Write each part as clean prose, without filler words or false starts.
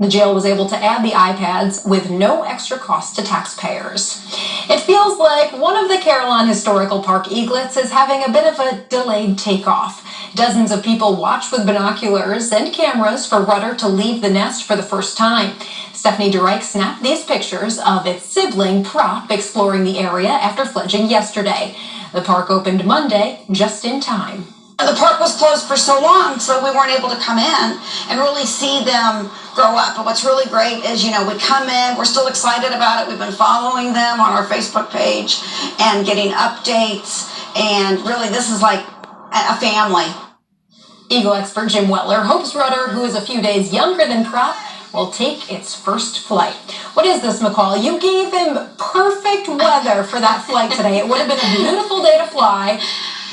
The jail was able to add the iPads with no extra cost to taxpayers. It feels like one of the Carillon Historical Park eaglets is having a bit of a delayed takeoff. Dozens of people watch with binoculars and cameras for Rudder to leave the nest for the first time. Stephanie DeReich snapped these pictures of its sibling Prop exploring the area after fledging yesterday. The park opened Monday just in time. The park was closed for so long, so we weren't able to come in and really see them grow up. But what's really great is, we come in, we're still excited about it. We've been following them on our Facebook page and getting updates. And really, this is like a family. Eagle expert Jim Wetler hopes Rudder, who is a few days younger than Prop, will take its first flight. What is this, McCall? You gave him perfect weather for that flight today. It would have been a beautiful day to fly.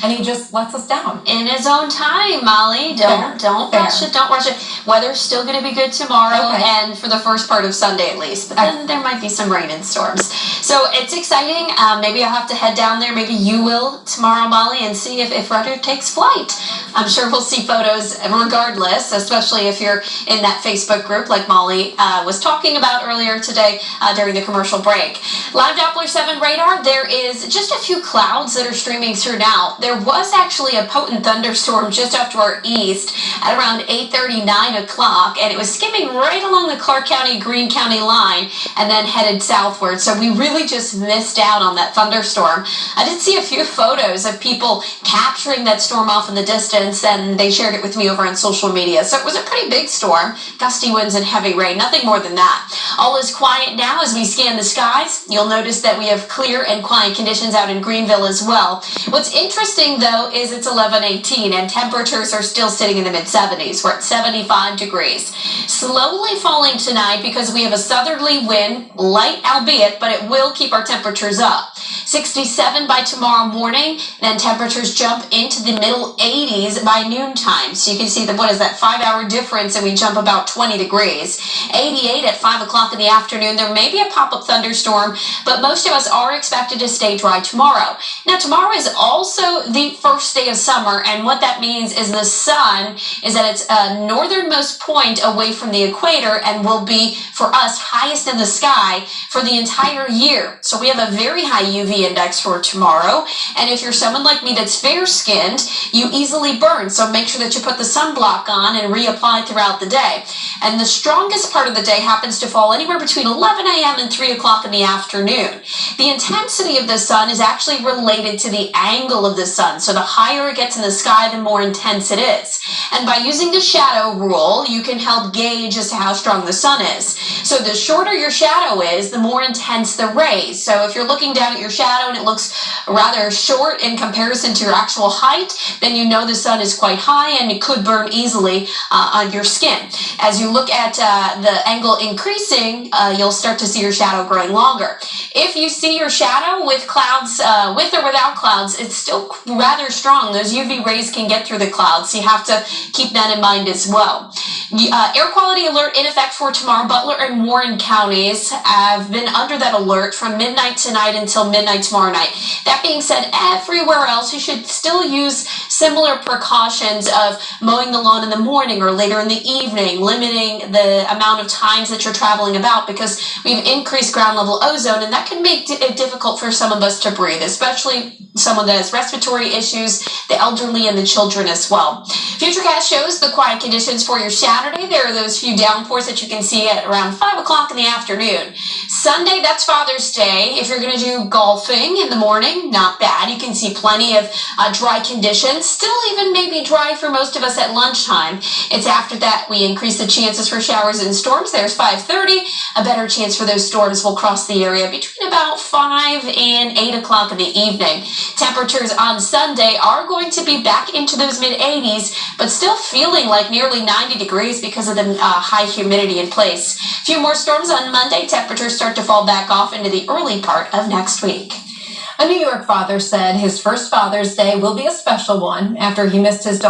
And he just lets us down. In his own time, Molly. Don't rush it. Don't rush it. Weather's still going to be good tomorrow and for the first part of Sunday at least. But then there might be some rain and storms. So it's exciting. Maybe I'll have to head down there. Maybe you will tomorrow, Molly, and see if Rudder takes flight. I'm sure we'll see photos regardless, especially if you're in that Facebook group like Molly was talking about earlier today during the commercial break. Live Doppler 7 radar, there is just a few clouds that are streaming through now. There was actually a potent thunderstorm just off to our east at around 8:30, 9 o'clock, and it was skimming right along the Clark County-Greene County line and then headed southward. So we really just missed out on that thunderstorm. I did see a few photos of people capturing that storm off in the distance, and they shared it with me over on social media. So it was a pretty big storm, gusty winds and heavy rain, nothing more than that. All is quiet now as we scan the skies. You'll notice that we have clear and quiet conditions out in Greenville as well. What's interesting though is it's 11:18 and temperatures are still sitting in the mid-70s. We're at 75 degrees. Slowly falling tonight because we have a southerly wind, light albeit, but it will keep our temperatures up. 67 by tomorrow morning, then temperatures jump into the middle 80s by noontime. So you can see that, what is that, 5-hour difference, and we jump about 20 degrees. 88 at 5 o'clock in the afternoon. There may be a pop-up thunderstorm, but most of us are expected to stay dry tomorrow. Now tomorrow is also the first day of summer, and what that means is the sun is at its northernmost point away from the equator and will be, for us, highest in the sky for the entire year. So we have a very high UV index for tomorrow, and if you're someone like me that's fair-skinned, you easily burn, so make sure that you put the sunblock on and reapply throughout the day. And the strongest part of the day happens to fall anywhere between 11 a.m. and 3 o'clock in the afternoon. The intensity of the sun is actually related to the angle of the sun. So the higher it gets in the sky, the more intense it is. And by using the shadow rule, you can help gauge as to how strong the sun is. So the shorter your shadow is, the more intense the rays. So if you're looking down at your shadow and it looks rather short in comparison to your actual height, then you know the sun is quite high and it could burn easily on your skin. As you look at the angle increasing, you'll start to see your shadow growing longer. If you see your shadow with clouds, with or without clouds, it's still rather strong. Those UV rays can get through the clouds, so you have to keep that in mind as well. Air quality alert in effect for tomorrow. Butler and Warren counties have been under that alert from midnight tonight until midnight tomorrow night. That being said, everywhere else, you should still use similar precautions of mowing the lawn in the morning or later in the evening, limiting the amount of times that you're traveling about, because we've increased ground level ozone, and that can make it difficult for some of us to breathe, especially someone that has respiratory issues, the elderly, and the children as well. Futurecast shows the quiet conditions for your Saturday. There are those few downpours that you can see at around 5 o'clock in the afternoon. Sunday, that's Father's Day. If you're going to do golfing in the morning, not bad. You can see plenty of dry conditions. Still even maybe dry for most of us at lunchtime. It's after that we increase the chances for showers and storms. There's 5:30. A better chance for those storms will cross the area between about 5 and 8 o'clock in the evening. Temperatures on Sunday are going to be back into those mid-80s, but still feeling like nearly 90 degrees because of the high humidity in place. A few more storms on Monday. Temperatures start to fall back off into the early part of next week. A New York father said his first Father's Day will be a special one after he missed his daughter.